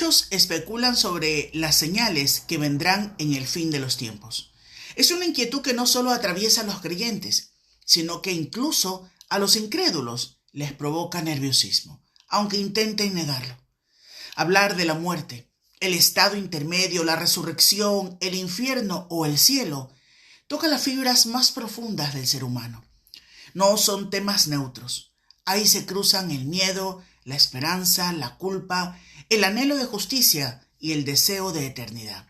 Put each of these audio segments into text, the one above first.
Muchos especulan sobre las señales que vendrán en el fin de los tiempos. Es una inquietud que no solo atraviesa a los creyentes, sino que incluso a los incrédulos les provoca nerviosismo, aunque intenten negarlo. Hablar de la muerte, el estado intermedio, la resurrección, el infierno o el cielo, toca las fibras más profundas del ser humano. No son temas neutros. Ahí se cruzan el miedo, la esperanza, la culpa, el anhelo de justicia y el deseo de eternidad.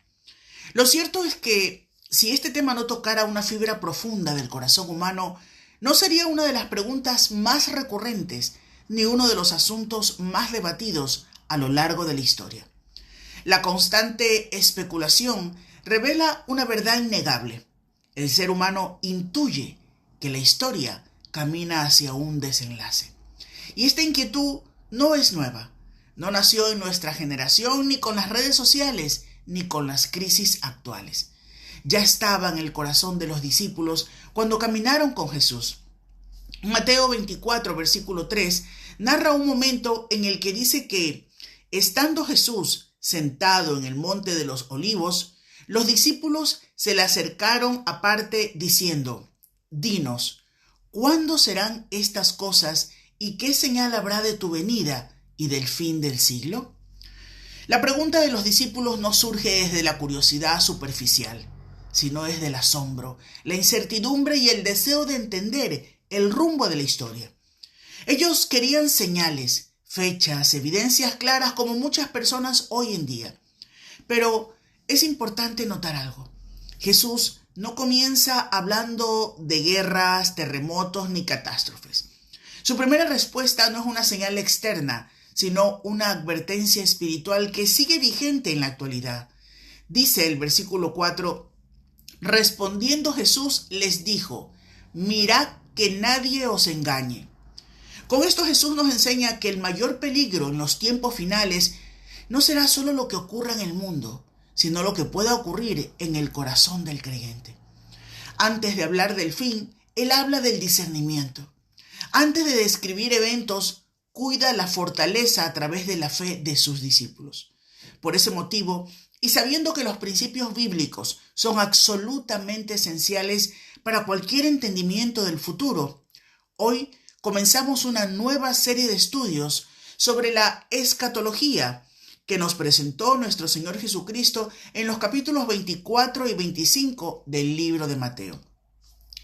Lo cierto es que si este tema no tocara una fibra profunda del corazón humano, no sería una de las preguntas más recurrentes ni uno de los asuntos más debatidos a lo largo de la historia. La constante especulación revela una verdad innegable. El ser humano intuye que la historia camina hacia un desenlace. Y esta inquietud no es nueva. No nació en nuestra generación ni con las redes sociales ni con las crisis actuales. Ya estaba en el corazón de los discípulos cuando caminaron con Jesús. Mateo 24, versículo 3, narra un momento en el que dice que, estando Jesús sentado en el monte de los olivos, los discípulos se le acercaron aparte diciendo: «Dinos, ¿cuándo serán estas cosas y qué señal habrá de tu venida y del fin del siglo?». La pregunta de los discípulos no surge desde la curiosidad superficial, sino desde el asombro, la incertidumbre y el deseo de entender el rumbo de la historia. Ellos querían señales, fechas, evidencias claras como muchas personas hoy en día. Pero es importante notar algo. Jesús no comienza hablando de guerras, terremotos ni catástrofes. Su primera respuesta no es una señal externa, sino una advertencia espiritual que sigue vigente en la actualidad. Dice el versículo 4, respondiendo Jesús les dijo: «Mirad que nadie os engañe». Con esto Jesús nos enseña que el mayor peligro en los tiempos finales no será solo lo que ocurra en el mundo, sino lo que pueda ocurrir en el corazón del creyente. Antes de hablar del fin, él habla del discernimiento. Antes de describir eventos, cuida la fortaleza a través de la fe de sus discípulos. Por ese motivo, y sabiendo que los principios bíblicos son absolutamente esenciales para cualquier entendimiento del futuro, hoy comenzamos una nueva serie de estudios sobre la escatología que nos presentó nuestro Señor Jesucristo en los capítulos 24 y 25 del libro de Mateo.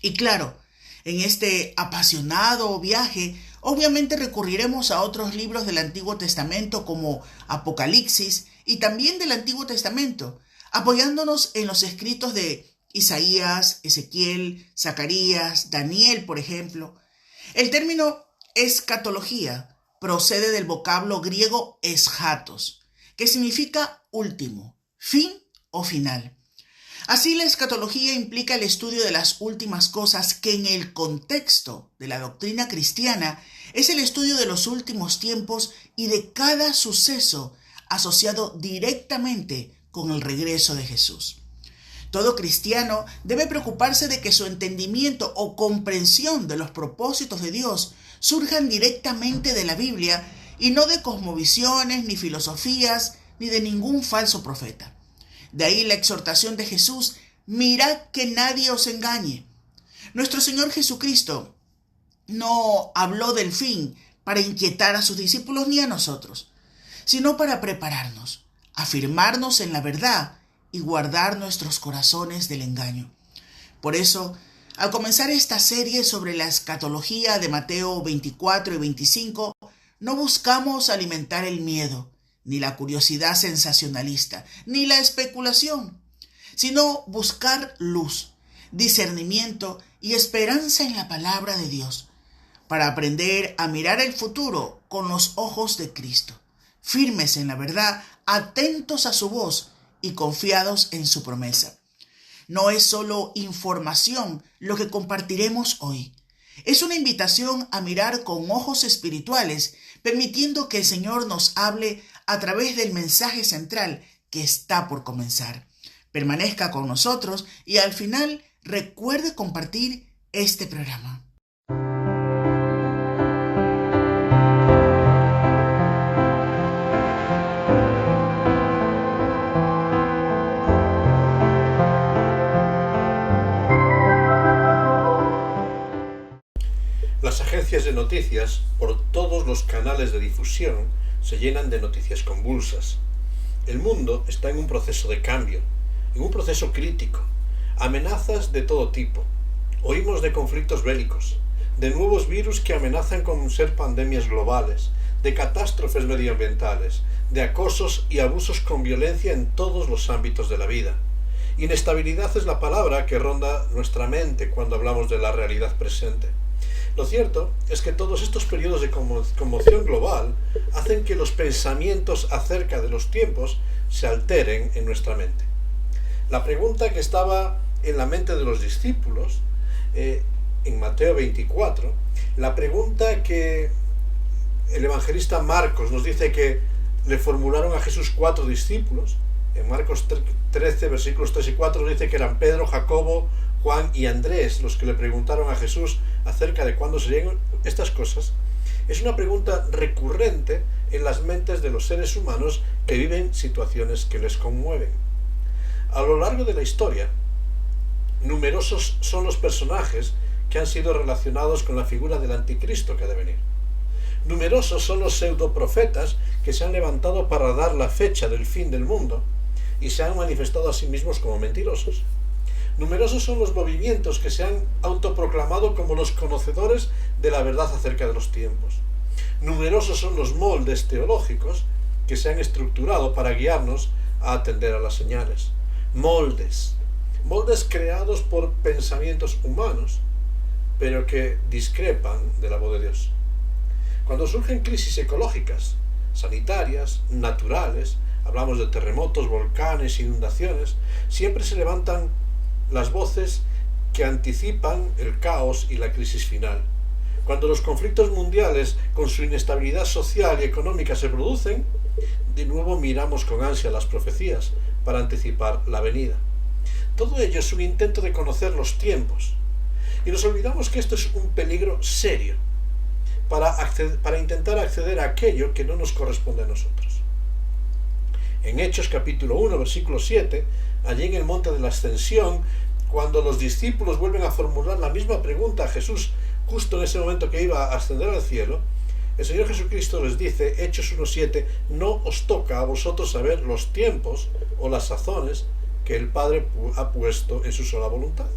Y claro, en este apasionado viaje, obviamente recurriremos a otros libros del Antiguo Testamento como Apocalipsis y también del Antiguo Testamento, apoyándonos en los escritos de Isaías, Ezequiel, Zacarías, Daniel, por ejemplo. El término escatología procede del vocablo griego eschatos, que significa último, fin o final. Así, la escatología implica el estudio de las últimas cosas que en el contexto de la doctrina cristiana es el estudio de los últimos tiempos y de cada suceso asociado directamente con el regreso de Jesús. Todo cristiano debe preocuparse de que su entendimiento o comprensión de los propósitos de Dios surjan directamente de la Biblia y no de cosmovisiones, ni filosofías, ni de ningún falso profeta. De ahí la exhortación de Jesús: mirad que nadie os engañe. Nuestro Señor Jesucristo no habló del fin para inquietar a sus discípulos ni a nosotros, sino para prepararnos, afirmarnos en la verdad y guardar nuestros corazones del engaño. Por eso, al comenzar esta serie sobre la escatología de Mateo 24 y 25, no buscamos alimentar el miedo, ni la curiosidad sensacionalista, ni la especulación, sino buscar luz, discernimiento y esperanza en la palabra de Dios, para aprender a mirar el futuro con los ojos de Cristo, firmes en la verdad, atentos a su voz y confiados en su promesa. No es solo información lo que compartiremos hoy. Es una invitación a mirar con ojos espirituales, permitiendo que el Señor nos hable a través del mensaje central que está por comenzar. Permanezca con nosotros y al final recuerde compartir este programa. Las agencias de noticias, por todos los canales de difusión, se llenan de noticias convulsas. El mundo está en un proceso de cambio, en un proceso crítico. Amenazas de todo tipo. Oímos de conflictos bélicos, de nuevos virus que amenazan con ser pandemias globales, de catástrofes medioambientales, de acosos y abusos con violencia en todos los ámbitos de la vida. Inestabilidad es la palabra que ronda nuestra mente cuando hablamos de la realidad presente. Lo cierto es que todos estos periodos de conmoción global hacen que los pensamientos acerca de los tiempos se alteren en nuestra mente. La pregunta que estaba en la mente de los discípulos, en Mateo 24, la pregunta que el evangelista Marcos nos dice que le formularon a Jesús 4 discípulos, en Marcos 13, versículos 3 y 4, dice que eran Pedro, Jacobo, Juan y Andrés los que le preguntaron a Jesús acerca de cuándo serían estas cosas. Es una pregunta recurrente en las mentes de los seres humanos que viven situaciones que les conmueven. A lo largo de la historia, numerosos son los personajes que han sido relacionados con la figura del anticristo que ha de venir. Numerosos son los pseudoprofetas que se han levantado para dar la fecha del fin del mundo y se han manifestado a sí mismos como mentirosos. Numerosos son los movimientos que se han autoproclamado como los conocedores de la verdad acerca de los tiempos. Numerosos son los moldes teológicos que se han estructurado para guiarnos a atender a las señales. Moldes creados por pensamientos humanos, pero que discrepan de la voz de Dios. Cuando surgen crisis ecológicas, sanitarias, naturales, hablamos de terremotos, volcanes, inundaciones, siempre se levantan las voces que anticipan el caos y la crisis final. Cuando los conflictos mundiales, con su inestabilidad social y económica, se producen, de nuevo miramos con ansia las profecías para anticipar la venida. Todo ello es un intento de conocer los tiempos, y nos olvidamos que esto es un peligro serio para intentar acceder a aquello que no nos corresponde a nosotros. En Hechos capítulo 1, versículo 7, allí en el monte de la Ascensión, cuando los discípulos vuelven a formular la misma pregunta a Jesús justo en ese momento que iba a ascender al cielo, el Señor Jesucristo les dice, Hechos 1:7, no os toca a vosotros saber los tiempos o las sazones que el Padre ha puesto en su sola voluntad.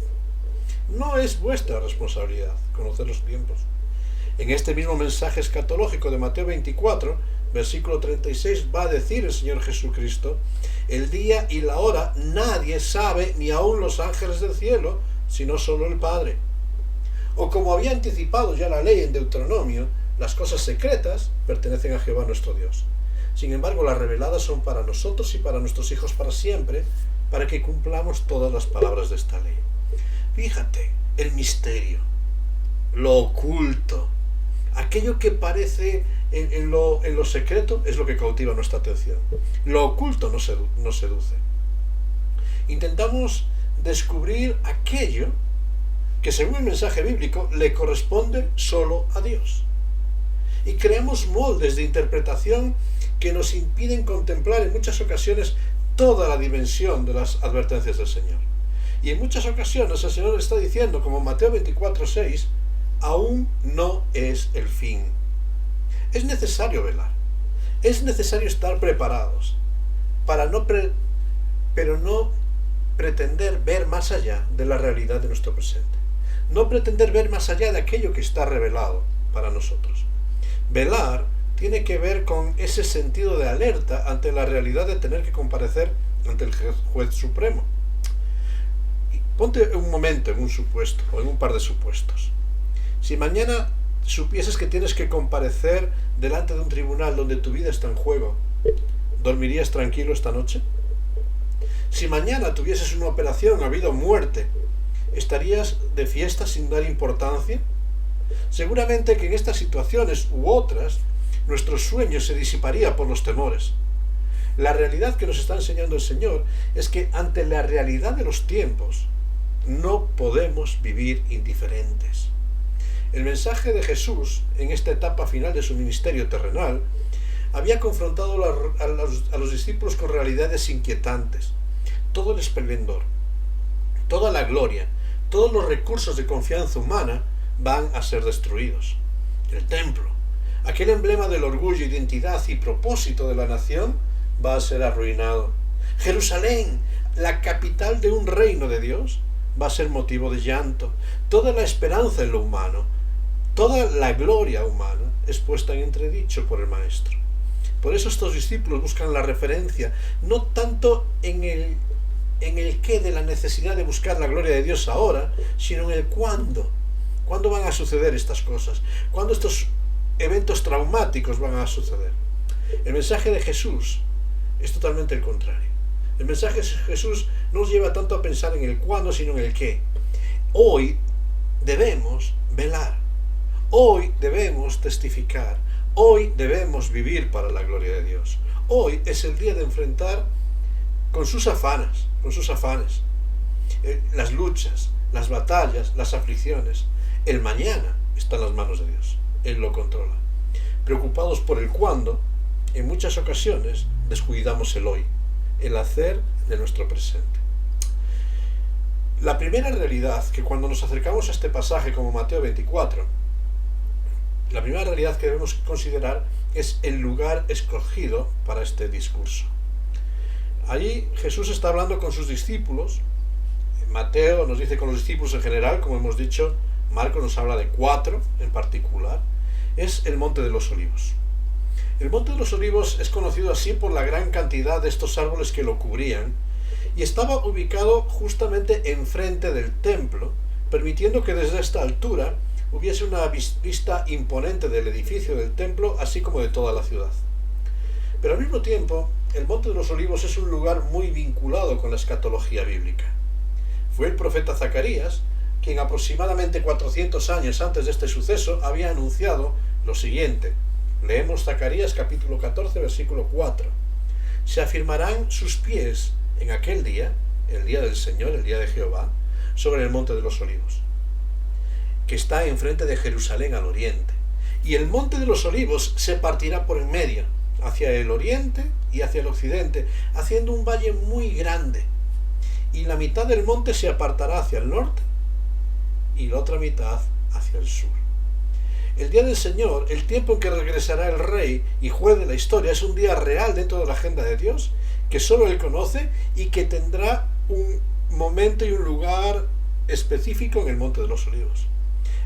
No es vuestra responsabilidad conocer los tiempos. En este mismo mensaje escatológico de Mateo 24, versículo 36, va a decir el Señor Jesucristo, el día y la hora nadie sabe, ni aun los ángeles del cielo, sino solo el Padre. O como había anticipado ya la ley en Deuteronomio, las cosas secretas pertenecen a Jehová nuestro Dios. Sin embargo, las reveladas son para nosotros y para nuestros hijos para siempre, para que cumplamos todas las palabras de esta ley. Fíjate, el misterio, lo oculto, aquello que parece en lo secreto es lo que cautiva nuestra atención. Lo oculto nos seduce. Intentamos descubrir aquello que, según el mensaje bíblico, le corresponde solo a Dios. Y creamos moldes de interpretación que nos impiden contemplar en muchas ocasiones toda la dimensión de las advertencias del Señor. Y en muchas ocasiones el Señor está diciendo, como en Mateo 24:6, aún no es el fin. Es necesario velar. Es necesario estar preparados pero no pretender ver más allá de la realidad de nuestro presente. No pretender ver más allá de aquello que está revelado para nosotros. Velar tiene que ver con ese sentido de alerta ante la realidad de tener que comparecer ante el juez supremo. Ponte un momento en un supuesto o en un par de supuestos. Si mañana supieses que tienes que comparecer delante de un tribunal donde tu vida está en juego, ¿dormirías tranquilo esta noche? Si mañana tuvieses una operación a vida o muerte, ¿estarías de fiesta sin dar importancia? Seguramente que en estas situaciones u otras, nuestro sueño se disiparía por los temores. La realidad que nos está enseñando el Señor es que ante la realidad de los tiempos, no podemos vivir indiferentes. El mensaje de Jesús, en esta etapa final de su ministerio terrenal, había confrontado a los discípulos con realidades inquietantes. Todo el esplendor, toda la gloria, todos los recursos de confianza humana van a ser destruidos. El templo, aquel emblema del orgullo, identidad y propósito de la nación, va a ser arruinado. Jerusalén, la capital de un reino de Dios, va a ser motivo de llanto. Toda la esperanza en lo humano, toda la gloria humana es puesta en entredicho por el Maestro. Por eso estos discípulos buscan la referencia, no tanto en el qué de la necesidad de buscar la gloria de Dios ahora, sino en el cuándo. ¿Cuándo van a suceder estas cosas? ¿Cuándo estos eventos traumáticos van a suceder? El mensaje de Jesús es totalmente el contrario. El mensaje de Jesús no nos lleva tanto a pensar en el cuándo, sino en el qué. Hoy debemos velar. Hoy debemos testificar. Hoy debemos vivir para la gloria de Dios. Hoy es el día de enfrentar con sus afanes, las luchas, las batallas, las aflicciones. El mañana está en las manos de Dios. Él lo controla. Preocupados por el cuándo, en muchas ocasiones descuidamos el hoy, el hacer de nuestro presente. La primera realidad que cuando nos acercamos a este pasaje como Mateo 24, la primera realidad que debemos considerar es el lugar escogido para este discurso. Allí Jesús está hablando con sus discípulos. Mateo nos dice con los discípulos en general, como hemos dicho. Marcos nos habla de 4 en particular. Es el Monte de los Olivos. El Monte de los Olivos es conocido así por la gran cantidad de estos árboles que lo cubrían y estaba ubicado justamente enfrente del templo, permitiendo que desde esta altura hubiese una vista imponente del edificio del templo, así como de toda la ciudad. Pero al mismo tiempo, el Monte de los Olivos es un lugar muy vinculado con la escatología bíblica. Fue el profeta Zacarías quien aproximadamente 400 años antes de este suceso había anunciado lo siguiente. Leemos Zacarías capítulo 14, versículo 4. Se afirmarán sus pies en aquel día, el día del Señor, el día de Jehová, sobre el Monte de los Olivos, que está enfrente de Jerusalén al oriente. Y el Monte de los Olivos se partirá por en medio, hacia el oriente y hacia el occidente, haciendo un valle muy grande. Y la mitad del monte se apartará hacia el norte y la otra mitad hacia el sur. El día del Señor, el tiempo en que regresará el Rey y juez de la historia, es un día real dentro de la agenda de Dios, que solo Él conoce y que tendrá un momento y un lugar específico en el Monte de los Olivos.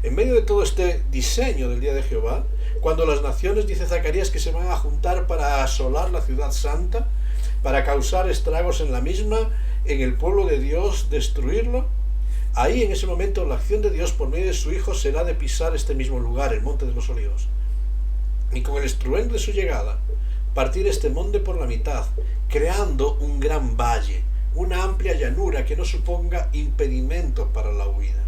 En medio de todo este diseño del día de Jehová, cuando las naciones, dice Zacarías, que se van a juntar para asolar la ciudad santa, para causar estragos en la misma, en el pueblo de Dios, destruirlo, ahí en ese momento la acción de Dios por medio de su Hijo será de pisar este mismo lugar, el Monte de los Olivos. Y con el estruendo de su llegada, partir este monte por la mitad, creando un gran valle, una amplia llanura que no suponga impedimento para la huida,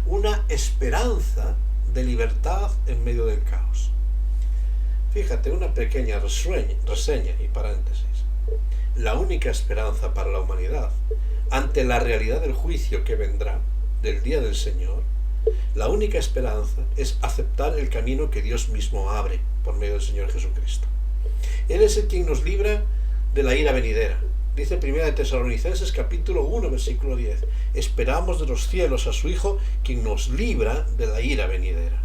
una esperanza de libertad en medio del caos. Fíjate, una pequeña reseña y paréntesis. La única esperanza para la humanidad ante la realidad del juicio que vendrá, del día del Señor, la única esperanza es aceptar el camino que Dios mismo abre por medio del Señor Jesucristo. Él es el quien nos libra de la ira venidera. Dice 1 Tesalonicenses capítulo 1 versículo 10. Esperamos de los cielos a su Hijo, quien nos libra de la ira venidera.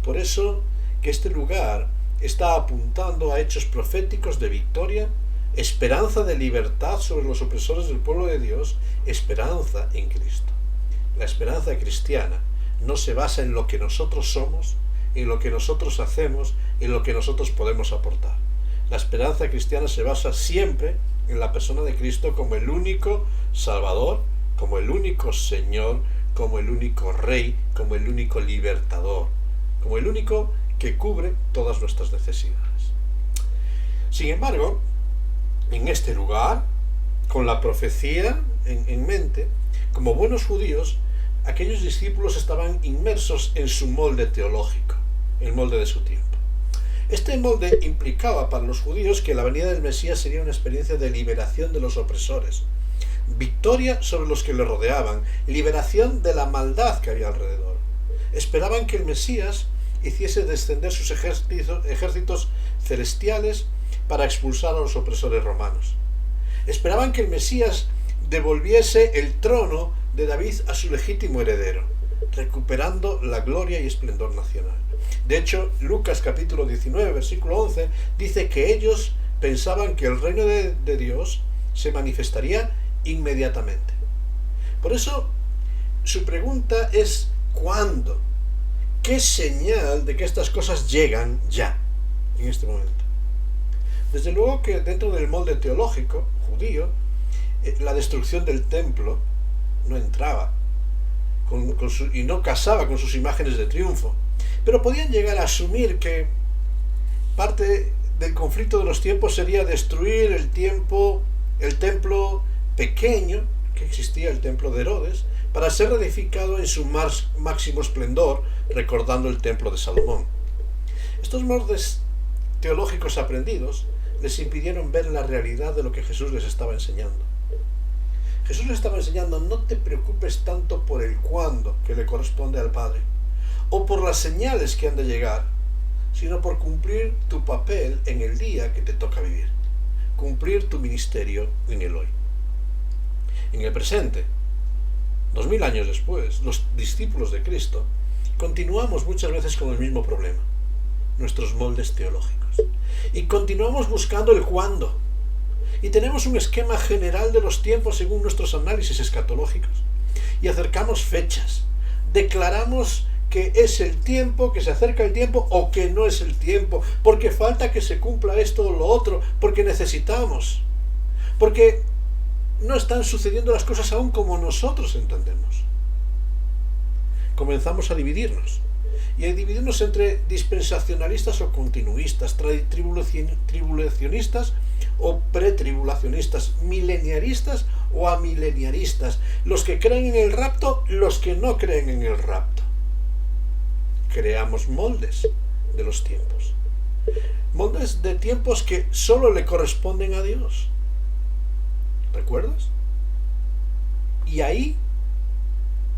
Por eso que este lugar está apuntando a hechos proféticos de victoria, esperanza de libertad sobre los opresores del pueblo de Dios, esperanza en Cristo. La esperanza cristiana no se basa en lo que nosotros somos, en lo que nosotros hacemos, en lo que nosotros podemos aportar. La esperanza cristiana se basa siempre en la persona de Cristo como el único Salvador, como el único Señor, como el único Rey, como el único libertador, como el único que cubre todas nuestras necesidades. Sin embargo, en este lugar, con la profecía en mente, como buenos judíos, aquellos discípulos estaban inmersos en su molde teológico, el molde de su tiempo. Este molde implicaba para los judíos que la venida del Mesías sería una experiencia de liberación de los opresores, victoria sobre los que le rodeaban, liberación de la maldad que había alrededor. Esperaban que el Mesías hiciese descender sus ejércitos celestiales para expulsar a los opresores romanos. Esperaban que el Mesías devolviese el trono de David a su legítimo heredero, recuperando la gloria y esplendor nacional. De hecho, Lucas capítulo 19, versículo 11, dice que ellos pensaban que el reino de Dios se manifestaría inmediatamente. Por eso, su pregunta es ¿cuándo? ¿Qué señal de que estas cosas llegan ya, en este momento? Desde luego que dentro del molde teológico judío, la destrucción del templo no entraba y no casaba con sus imágenes de triunfo. Pero podían llegar a asumir que parte del conflicto de los tiempos sería destruir el templo pequeño que existía, el templo de Herodes, para ser reedificado en su máximo esplendor, recordando el templo de Salomón. Estos moldes teológicos aprendidos les impidieron ver la realidad de lo que Jesús les estaba enseñando. Jesús les estaba enseñando: no te preocupes tanto por el cuándo que le corresponde al Padre, o por las señales que han de llegar, sino por cumplir tu papel en el día que te toca vivir, cumplir tu ministerio en el hoy. En el presente, 2000 años después, los discípulos de Cristo continuamos muchas veces con el mismo problema, nuestros moldes teológicos, y continuamos buscando el cuándo, y tenemos un esquema general de los tiempos según nuestros análisis escatológicos, y acercamos fechas, declaramos que es el tiempo, que se acerca el tiempo, o que no es el tiempo, porque falta que se cumpla esto o lo otro, porque necesitamos, porque no están sucediendo las cosas aún como nosotros entendemos. Comenzamos a dividirnos, y a dividirnos entre dispensacionalistas o continuistas, tribulacionistas o pretribulacionistas, mileniaristas o amileniaristas, los que creen en el rapto, los que no creen en el rapto. Creamos moldes de los tiempos, moldes de tiempos que solo le corresponden a Dios. ¿Recuerdas? Y ahí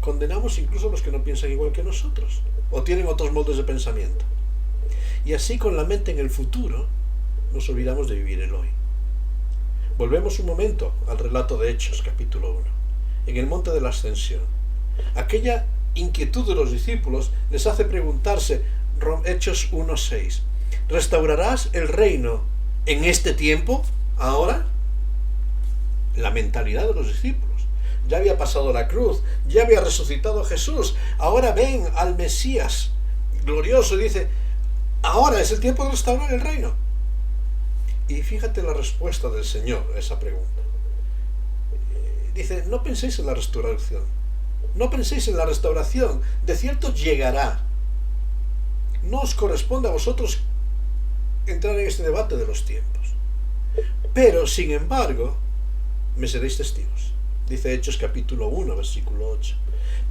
condenamos incluso a los que no piensan igual que nosotros o tienen otros moldes de pensamiento. Y así, con la mente en el futuro, nos olvidamos de vivir el hoy. Volvemos un momento al relato de Hechos, capítulo 1. En el monte de la Ascensión, aquella inquietud de los discípulos les hace preguntarse, Hechos 1:6, ¿restaurarás el reino en este tiempo, ahora? La mentalidad de los discípulos. Ya había pasado la cruz, ya había resucitado Jesús, ahora ven al Mesías glorioso y dice, ahora es el tiempo de restaurar el reino. Y fíjate la respuesta del Señor a esa pregunta. Dice, no penséis en la restauración, no penséis en la restauración, de cierto llegará. No os corresponde a vosotros entrar en este debate de los tiempos. Pero, sin embargo, me seréis testigos. Dice Hechos capítulo 1, versículo 8.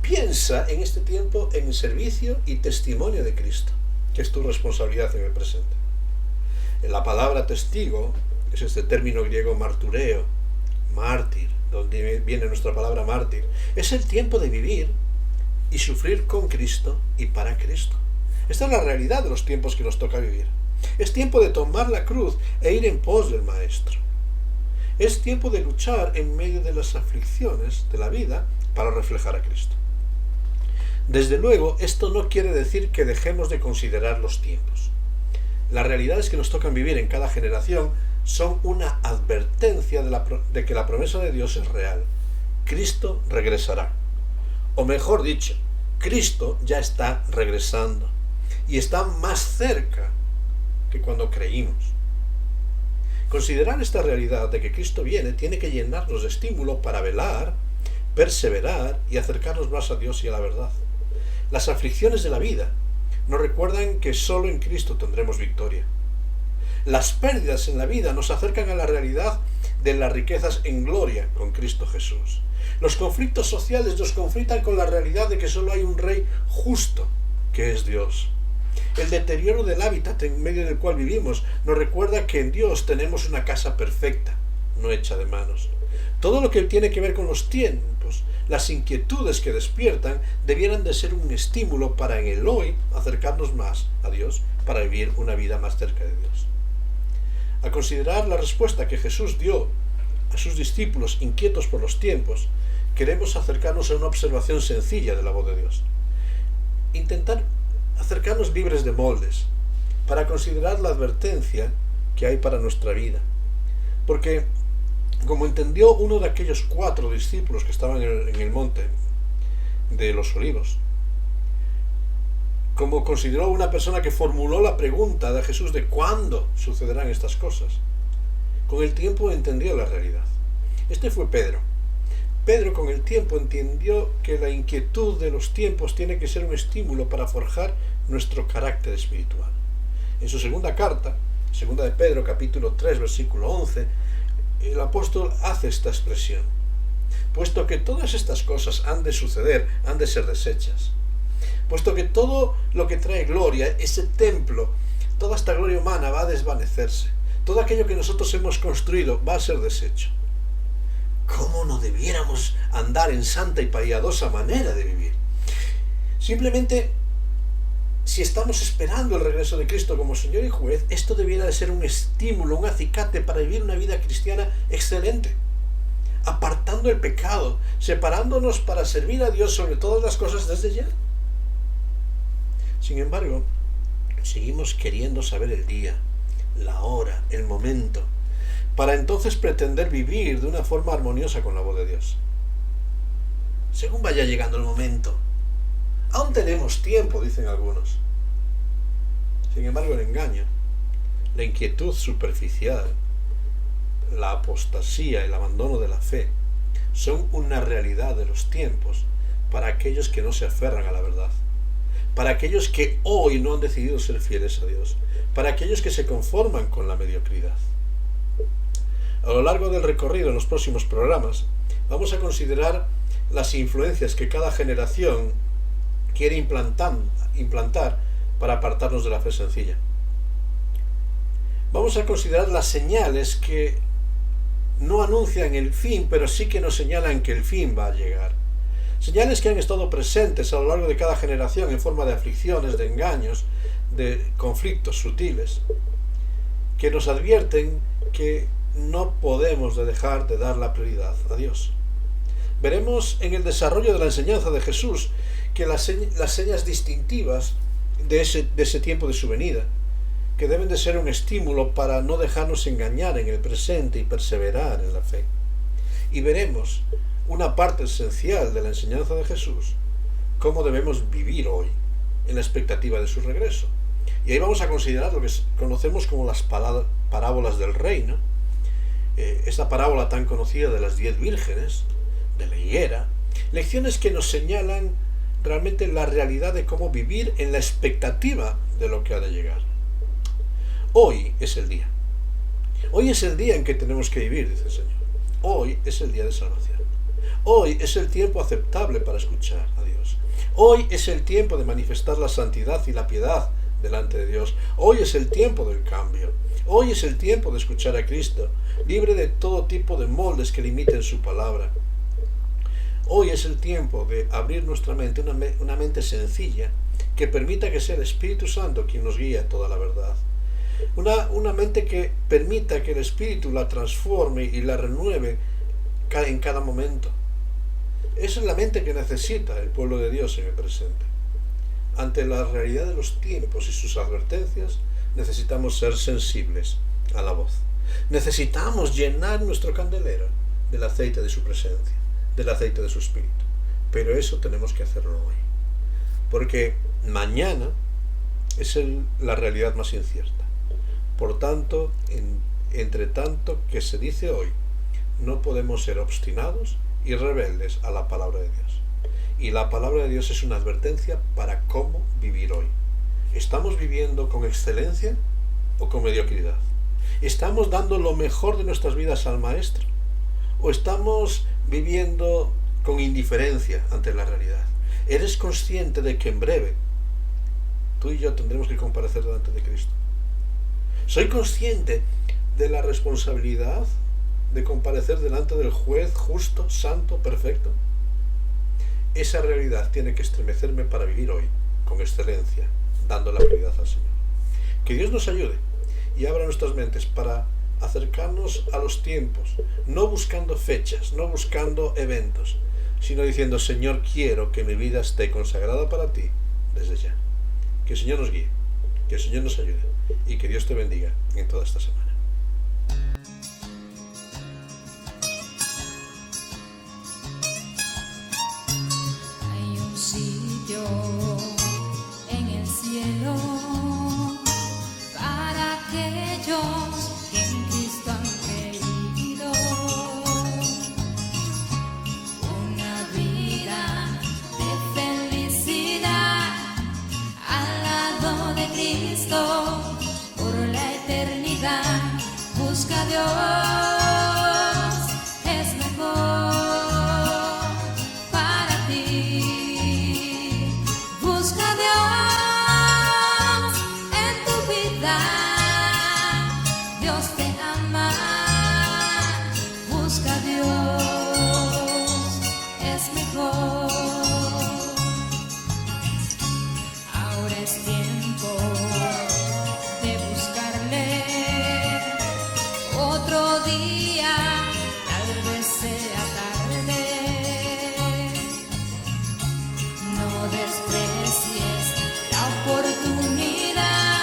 Piensa en este tiempo en el servicio y testimonio de Cristo, que es tu responsabilidad en el presente. La palabra testigo es este término griego martureo, mártir, donde viene nuestra palabra mártir. Es el tiempo de vivir y sufrir con Cristo y para Cristo. Esta es la realidad de los tiempos que nos toca vivir. Es tiempo de tomar la cruz e ir en pos del Maestro. Es tiempo de luchar en medio de las aflicciones de la vida para reflejar a Cristo. Desde luego, esto no quiere decir que dejemos de considerar los tiempos. Las realidades que nos tocan vivir en cada generación son una advertencia de que la promesa de Dios es real. Cristo regresará. O mejor dicho, Cristo ya está regresando y está más cerca que cuando creímos. Considerar esta realidad de que Cristo viene tiene que llenarnos de estímulo para velar, perseverar y acercarnos más a Dios y a la verdad. Las aflicciones de la vida nos recuerdan que solo en Cristo tendremos victoria. Las pérdidas en la vida nos acercan a la realidad de las riquezas en gloria con Cristo Jesús. Los conflictos sociales nos confrontan con la realidad de que solo hay un Rey justo, que es Dios. El deterioro del hábitat en medio del cual vivimos nos recuerda que en Dios tenemos una casa perfecta, no hecha de manos. Todo lo que tiene que ver con los tiempos, las inquietudes que despiertan, debieran de ser un estímulo para en el hoy acercarnos más a Dios, para vivir una vida más cerca de Dios. Al considerar la respuesta que Jesús dio a sus discípulos inquietos por los tiempos, queremos acercarnos a una observación sencilla de la voz de Dios. intentar acercarnos libres de moldes, para considerar la advertencia que hay para nuestra vida. Porque, como entendió uno de aquellos 4 discípulos que estaban en el monte de los Olivos, como consideró una persona que formuló la pregunta de Jesús de cuándo sucederán estas cosas, con el tiempo entendió la realidad. Este fue Pedro. Pedro con el tiempo entendió que la inquietud de los tiempos tiene que ser un estímulo para forjar nuestro carácter espiritual. En su segunda carta, segunda de Pedro, capítulo 3, versículo 11, el apóstol hace esta expresión: puesto que todas estas cosas han de suceder, han de ser deshechas. Puesto que todo lo que trae gloria, ese templo, toda esta gloria humana va a desvanecerse. Todo aquello que nosotros hemos construido va a ser deshecho. ¿Cómo no debiéramos andar en santa y piadosa manera de vivir? Simplemente, si estamos esperando el regreso de Cristo como Señor y Juez, esto debiera de ser un estímulo, un acicate para vivir una vida cristiana excelente, apartando el pecado, separándonos para servir a Dios sobre todas las cosas desde ya. Sin embargo, seguimos queriendo saber el día, la hora, el momento, para entonces pretender vivir de una forma armoniosa con la voz de Dios. Según vaya llegando el momento, aún tenemos tiempo, dicen algunos. Sin embargo, el engaño, la inquietud superficial, la apostasía, el abandono de la fe, son una realidad de los tiempos para aquellos que no se aferran a la verdad, para aquellos que hoy no han decidido ser fieles a Dios, para aquellos que se conforman con la mediocridad. A lo largo del recorrido en los próximos programas vamos a considerar las influencias que cada generación quiere implantar para apartarnos de la fe sencilla. Vamos a considerar las señales que no anuncian el fin, pero sí que nos señalan que el fin va a llegar. Señales que han estado presentes a lo largo de cada generación en forma de aflicciones, de engaños, de conflictos sutiles, que nos advierten que no podemos dejar de dar la prioridad a Dios. Veremos en el desarrollo de la enseñanza de Jesús que las señas distintivas de ese tiempo de su venida, que deben de ser un estímulo para no dejarnos engañar en el presente y perseverar en la fe. Y veremos una parte esencial de la enseñanza de Jesús, cómo debemos vivir hoy en la expectativa de su regreso. Y ahí vamos a considerar lo que conocemos como las parábolas del reino, esta parábola tan conocida de las 10 vírgenes, de la higuera, lecciones que nos señalan realmente la realidad de cómo vivir en la expectativa de lo que ha de llegar. Hoy es el día. Hoy es el día en que tenemos que vivir, dice el Señor. Hoy es el día de salvación. Hoy es el tiempo aceptable para escuchar a Dios. Hoy es el tiempo de manifestar la santidad y la piedad delante de Dios. Hoy es el tiempo del cambio. Hoy es el tiempo de escuchar a Cristo, libre de todo tipo de moldes que limiten su palabra. Hoy es el tiempo de abrir nuestra mente, una mente sencilla, que permita que sea el Espíritu Santo quien nos guíe a toda la verdad. Una mente que permita que el Espíritu la transforme y la renueve en cada momento. Esa es la mente que necesita el pueblo de Dios en el presente. Ante la realidad de los tiempos y sus advertencias, necesitamos ser sensibles a la voz. Necesitamos llenar nuestro candelero del aceite de su presencia, del aceite de su Espíritu. Pero eso tenemos que hacerlo hoy. Porque mañana es la realidad más incierta. Por tanto, entre tanto que se dice hoy, no podemos ser obstinados y rebeldes a la palabra de Dios. Y la palabra de Dios es una advertencia para cómo vivir hoy. ¿Estamos viviendo con excelencia o con mediocridad? ¿Estamos dando lo mejor de nuestras vidas al Maestro? ¿O estamos viviendo con indiferencia ante la realidad? ¿Eres consciente de que en breve tú y yo tendremos que comparecer delante de Cristo? ¿Soy consciente de la responsabilidad de comparecer delante del juez justo, santo, perfecto? Esa realidad tiene que estremecerme para vivir hoy con excelencia, dando la prioridad al Señor. Que Dios nos ayude y abra nuestras mentes para acercarnos a los tiempos, no buscando fechas, no buscando eventos, sino diciendo: Señor, quiero que mi vida esté consagrada para ti desde ya. Que el Señor nos guíe, que el Señor nos ayude y que Dios te bendiga en toda esta semana. Hay un sitio en el cielo para aquellos que en Cristo han creído. Una vida de felicidad al lado de Cristo por la eternidad. Busca a Dios, es mejor para ti. Busca a Dios en tu vida. Dios te ama. Busca a Dios, es mejor. Ahora es tiempo de buscarle. Otro día, tal vez sea tarde. No desprecies la oportunidad.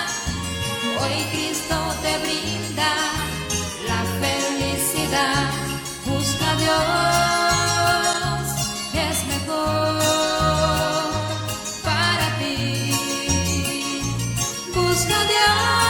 Hoy Cristo te brinda la felicidad. Busca a Dios, es mejor para ti. Busca a Dios.